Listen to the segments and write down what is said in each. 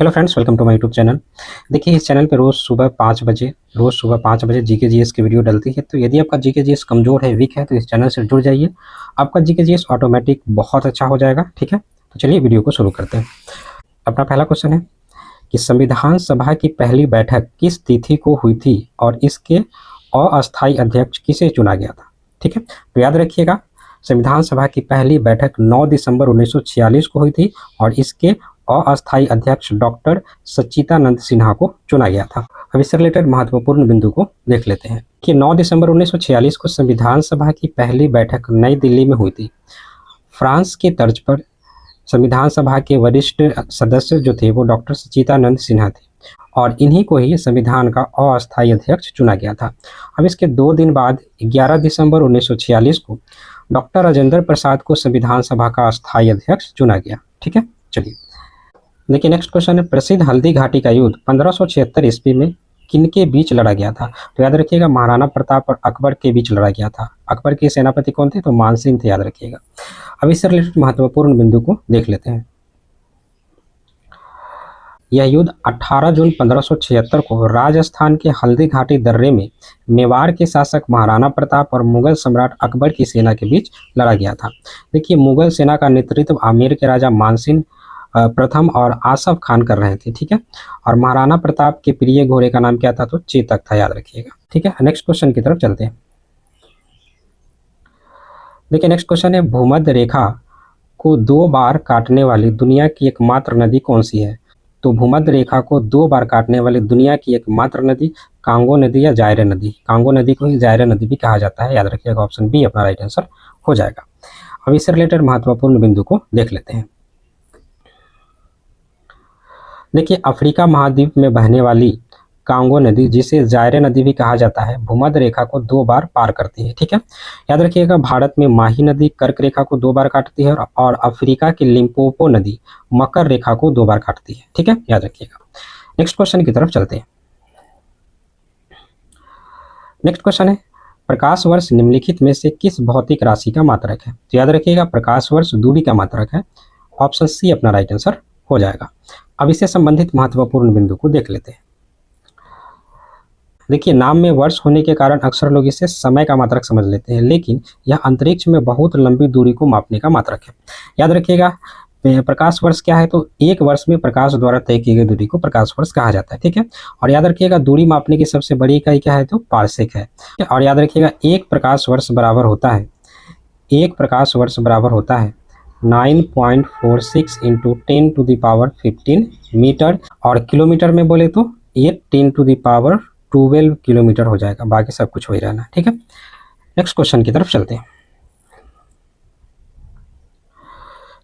Hello friends, welcome to my YouTube channel. देखिए, इस channel पे रोज़ सुबह 5 बजे जीके जीएस की वीडियो डलती है। तो यदि आपका जीके जीएस कमज़ोर है, वीक है, तो इस चैनल से जुड़ जाइए। आपका जीके जीएस ऑटोमेटिक बहुत अच्छा हो जाएगा। ठीक है, तो चलिए वीडियो को शुरू करते हैं। अपना पहला क्वेश्चन है कि संविधान सभा की पहली बैठक किस तिथि को हुई थी और इसके अस्थायी अध्यक्ष किसे चुना गया था। ठीक है, तो याद रखिएगा, संविधान सभा की पहली बैठक 9 दिसंबर 1946 को हुई थी और इसके अस्थायी अध्यक्ष डॉक्टर सच्चिदानंद सिन्हा को चुना गया था। अब इससे रिलेटेड महत्वपूर्ण बिंदु को देख लेते हैं कि 9 दिसंबर 1946 को संविधान सभा की पहली बैठक नई दिल्ली में हुई थी। फ्रांस के तर्ज पर संविधान सभा के वरिष्ठ सदस्य जो थे वो डॉक्टर सच्चिदानंद सिन्हा थे और इन्हीं को ही संविधान का अस्थायी अध्यक्ष चुना गया था। अब इसके 2 दिन बाद 11 दिसंबर 1946 को डॉक्टर राजेंद्र प्रसाद को संविधान सभा का अस्थायी अध्यक्ष चुना गया। ठीक है, चलिए देखिए नेक्स्ट क्वेश्चन है, प्रसिद्ध हल्दी घाटी का युद्ध 1576 ईस्वी में किनके बीच लड़ा गया था। तो याद रखिएगा, महाराणा प्रताप और अकबर के बीच लड़ा गया था। अकबर के सेनापति कौन थे? तो मानसिंह थे, याद रखिएगा। अब इससे रिलेटेड महत्वपूर्ण बिंदु को देख लेते हैं। यह युद्ध 18 जून 1576 को राजस्थान के हल्दी घाटी दर्रे में मेवाड़ के शासक महाराणा प्रताप और मुगल सम्राट अकबर की सेना के बीच लड़ा गया था। देखिए, मुगल सेना का नेतृत्व आमेर के राजा मानसिंह प्रथम और आसफ खान कर रहे थे। ठीक है, और महाराणा प्रताप के प्रिय घोड़े का नाम क्या था? तो चेतक था, याद रखिएगा। ठीक है, नेक्स्ट क्वेश्चन की तरफ चलते हैं। देखिए नेक्स्ट क्वेश्चन है, भूमध्य रेखा को 2 बार काटने वाली दुनिया की एकमात्र नदी कौन सी है। तो भूमध्य रेखा को 2 बार काटने वाली दुनिया की एकमात्र नदी कांगो नदी या जायरे नदी। कांगो नदी को ही जायरे नदी भी कहा जाता है, याद रखिएगा। ऑप्शन बी अपना राइट आंसर हो जाएगा। अब इससे रिलेटेड महत्वपूर्ण बिंदु को देख लेते हैं। देखिए, अफ्रीका महाद्वीप में बहने वाली कांगो नदी, जिसे जायरे नदी भी कहा जाता है, भूमध्य रेखा को 2 बार पार करती है। ठीक है, याद रखिएगा, भारत में माही नदी कर्क रेखा को 2 बार काटती है और अफ्रीका की लिम्पोपो नदी मकर रेखा को 2 बार काटती है। ठीक है, याद रखिएगा। नेक्स्ट क्वेश्चन की तरफ चलते हैं। नेक्स्ट क्वेश्चन है, प्रकाश वर्ष निम्नलिखित में से किस भौतिक राशि का मात्रक है। तो याद रखिएगा, प्रकाश वर्ष दूरी का मात्रक है। ऑप्शन सी अपना राइट आंसर हो जाएगा। अब इससे संबंधित महत्वपूर्ण बिंदु को देख लेते हैं। देखिए, नाम में वर्ष होने के कारण अक्सर लोग इसे समय का मात्रक समझ लेते हैं, लेकिन यह अंतरिक्ष में बहुत लंबी दूरी को मापने का मात्रक है। याद रखिएगा, प्रकाश वर्ष क्या है? तो एक वर्ष में प्रकाश द्वारा तय की गई दूरी को प्रकाश वर्ष कहा जाता है। ठीक है, और याद रखिएगा, दूरी मापने की सबसे बड़ी इकाई क्या है? तो पारसेक है। और याद रखिएगा, एक प्रकाश वर्ष बराबर होता है 9.46 इंटू 10⁻15 मीटर, और किलोमीटर में बोले तो ये 10⁻12 किलोमीटर हो जाएगा। बाकी सब कुछ हो ही रहना। ठीक है, नेक्स्ट क्वेश्चन की तरफ चलते हैं।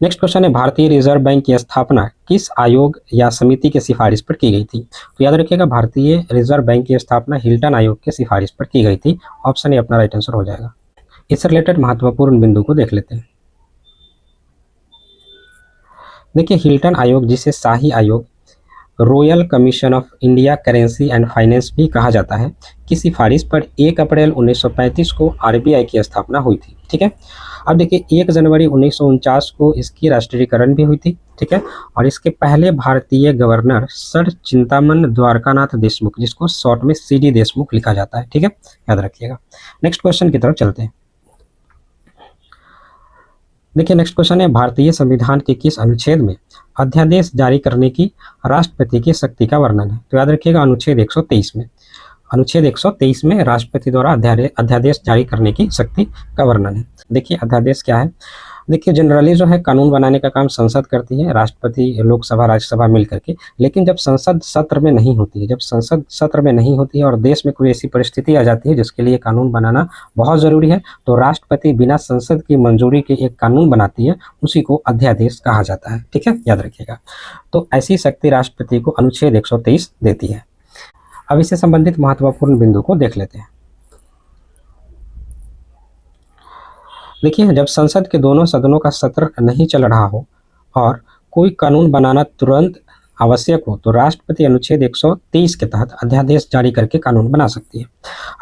नेक्स्ट क्वेश्चन है, भारतीय रिजर्व बैंक की स्थापना किस आयोग या समिति के सिफारिश पर की गई थी। तो याद रखिएगा, भारतीय रिजर्व बैंक की स्थापना हिल्टन आयोग के सिफारिश पर की गई थी। ऑप्शन ए अपना राइट आंसर हो जाएगा। इससे रिलेटेड महत्वपूर्ण बिंदु को देख लेते हैं। देखिए, हिल्टन आयोग, जिसे शाही आयोग, royal commission of India currency and finance भी कहा जाता है, की सिफारिश पर 1 अप्रैल 1935 को आरबीआई की स्थापना हुई थी। ठीक है, अब देखिए, 1 जनवरी 1949 को इसकी राष्ट्रीयकरण भी हुई थी। ठीक है, और इसके पहले भारतीय गवर्नर सर चिंतामन द्वारकानाथ देशमुख, जिसको शॉर्ट में सीडी देशमुख लिखा जाता है। ठीक है, याद रखिएगा। नेक्स्ट क्वेश्चन की तरफ चलते हैं। देखिए, नेक्स्ट क्वेश्चन है, भारतीय संविधान के किस अनुच्छेद में अध्यादेश जारी करने की राष्ट्रपति की शक्ति का वर्णन है। तो याद रखिएगा, अनुच्छेद 123 में राष्ट्रपति द्वारा अध्यादेश जारी करने की शक्ति का वर्णन है। देखिए, अध्यादेश क्या है? देखिए, जनरली जो है कानून बनाने का काम संसद करती है, राष्ट्रपति, लोकसभा, राज्यसभा मिल करके। लेकिन जब संसद सत्र में नहीं होती है और देश में कोई ऐसी परिस्थिति आ जाती है जिसके लिए कानून बनाना बहुत ज़रूरी है, तो राष्ट्रपति बिना संसद की मंजूरी के एक कानून बनाती है, उसी को अध्यादेश कहा जाता है। ठीक है, याद रखिएगा। तो ऐसी शक्ति राष्ट्रपति को अनुच्छेद 123 देती है। अब इससे संबंधित महत्वपूर्ण बिंदु को देख लेते हैं। देखिए, जब संसद के दोनों सदनों का सत्र नहीं चल रहा हो और कोई कानून बनाना तुरंत आवश्यक हो तो राष्ट्रपति अनुच्छेद 123 के तहत अध्यादेश जारी करके कानून बना सकती है।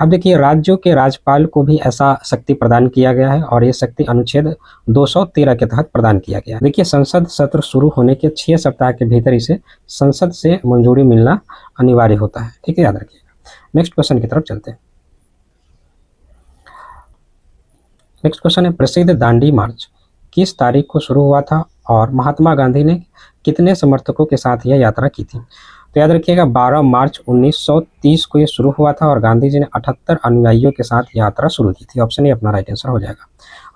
अब देखिए राज्यों के राज्यपाल को भी ऐसा शक्ति प्रदान किया गया है और ये शक्ति अनुच्छेद 213 के तहत प्रदान किया गया है। देखिए संसद सत्र शुरू होने के 6 सप्ताह के भीतर इसे संसद से मंजूरी मिलना अनिवार्य होता है। ठीक है, याद रखिएगा। नेक्स्ट क्वेश्चन की तरफ चलते हैं। नेक्स्ट क्वेश्चन है प्रसिद्ध दांडी मार्च किस तारीख को शुरू हुआ था और महात्मा गांधी ने कितने समर्थकों के साथ यह यात्रा की थी? तो याद रखिएगा 12 मार्च 1930 को यह शुरू हुआ था और गांधी जी ने 78 अनुयायियों के साथ यात्रा शुरू की थी। ऑप्शन ए अपना राइट आंसर हो जाएगा।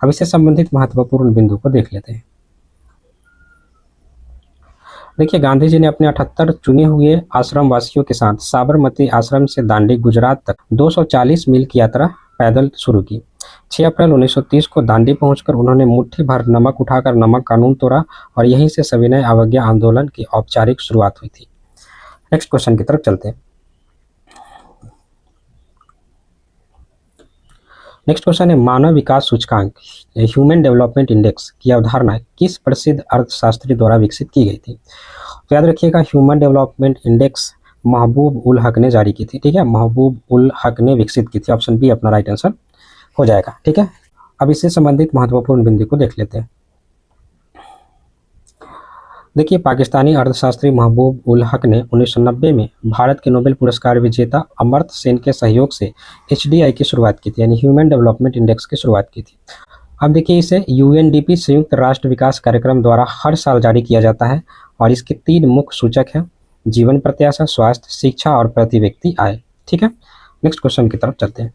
अब इससे संबंधित महत्वपूर्ण बिंदु को देख लेते हैं। देखिए गांधी जी ने अपने 78 चुने हुए आश्रम वासियों के साथ साबरमती आश्रम से दांडी गुजरात तक 240 मील की यात्रा पैदल शुरू की। 6 अप्रैल 1930 को दांडी पहुंचकर उन्होंने मुट्ठी भर नमक उठाकर नमक कानून तोड़ा और यहीं से सविनय अवज्ञा आंदोलन की औपचारिक शुरुआत हुई थी। नेक्स्ट क्वेश्चन की तरफ चलते हैं। नेक्स्ट क्वेश्चन है मानव विकास सूचकांक ह्यूमन डेवलपमेंट इंडेक्स की अवधारणा किस प्रसिद्ध अर्थशास्त्री द्वारा विकसित की गई थी? तो याद रखिएगा ह्यूमन डेवलपमेंट इंडेक्स महबूब उल हक ने जारी की थी। ठीक है, महबूब उल हक ने विकसित की थी। ऑप्शन बी अपना राइट आंसर हो जाएगा। ठीक है, अब इससे संबंधित महत्वपूर्ण बिंदु को देख लेते हैं। देखिए पाकिस्तानी अर्थशास्त्री महबूब उल हक ने 1990 में भारत के नोबेल पुरस्कार विजेता अमर्त्य सेन के सहयोग से HDI की शुरुआत की थी, यानी ह्यूमन डेवलपमेंट इंडेक्स की शुरुआत की थी। अब देखिए इसे UNDP संयुक्त राष्ट्र विकास कार्यक्रम द्वारा हर साल जारी किया जाता है और इसके 3 मुख्य सूचक हैं, जीवन प्रत्याशा, स्वास्थ्य, शिक्षा और प्रति व्यक्ति आय। ठीक है, नेक्स्ट क्वेश्चन की तरफ चलते हैं।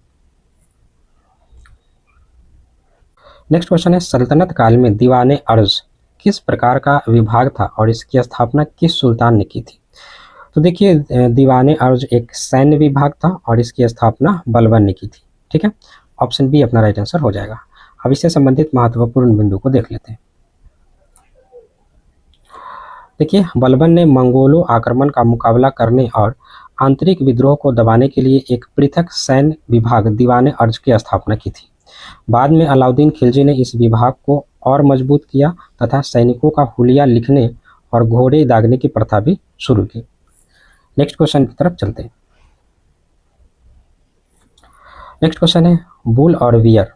नेक्स्ट क्वेश्चन है सल्तनत काल में दीवाने अर्ज किस प्रकार का विभाग था और इसकी स्थापना किस सुल्तान ने की थी? तो देखिए दीवाने अर्ज एक सैन्य विभाग था और इसकी स्थापना बलबन ने की थी। ठीक है, ऑप्शन बी अपना राइट आंसर हो जाएगा। अब इससे संबंधित महत्वपूर्ण बिंदु को देख लेते हैं। देखिए बलबन ने मंगोलों आक्रमण का मुकाबला करने और आंतरिक विद्रोह को दबाने के लिए एक पृथक सैन्य विभाग दीवाने अर्ज की स्थापना की थी। बाद में अलाउद्दीन खिलजी ने इस विभाग को और मजबूत किया तथा सैनिकों का हुलिया लिखने और घोड़े दागने की प्रथा भी शुरू की। नेक्स्ट क्वेश्चन की तरफ चलते हैं। नेक्स्ट क्वेश्चन है बुल और बियर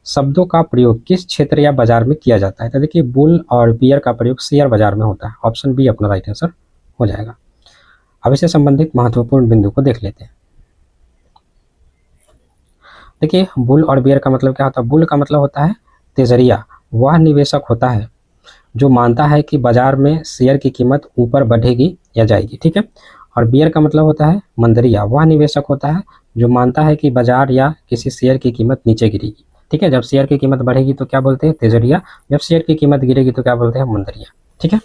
शब्दों का प्रयोग किस क्षेत्र या बाजार में किया जाता है? तो देखिए बुल और बियर का प्रयोग शेयर बाजार में होता है। ऑप्शन बी अपना राइट आंसर हो जाएगा। अब इससे संबंधित महत्वपूर्ण बिंदु को देख लेते हैं। देखिए बुल और बियर का मतलब क्या होता है? बुल का मतलब होता है तेजरिया, वह निवेशक होता है जो मानता है कि बाजार में शेयर की कीमत ऊपर बढ़ेगी या जाएगी। ठीक है, और बियर का मतलब होता है मंदरिया, वह निवेशक होता है जो मानता है कि बाजार या किसी शेयर की कीमत नीचे गिरेगी। ठीक है, जब शेयर की कीमत बढ़ेगी तो क्या बोलते हैं? तेजरिया। जब शेयर की कीमत गिरेगी तो क्या बोलते हैं? मंदरिया। ठीक है,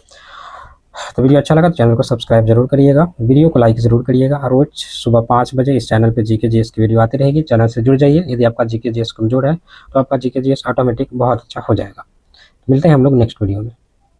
तो वीडियो अच्छा लगा तो चैनल को सब्सक्राइब जरूर करिएगा, वीडियो को लाइक जरूर करिएगा और रोज सुबह 5 बजे इस चैनल पे जीके जीएस की वीडियो आती रहेगी। चैनल से जुड़ जाइए। यदि आपका जीके जीएस कमजोर है तो आपका जीके जीएस ऑटोमेटिक बहुत अच्छा हो जाएगा। मिलते हैं हम लोग नेक्स्ट वीडियो में।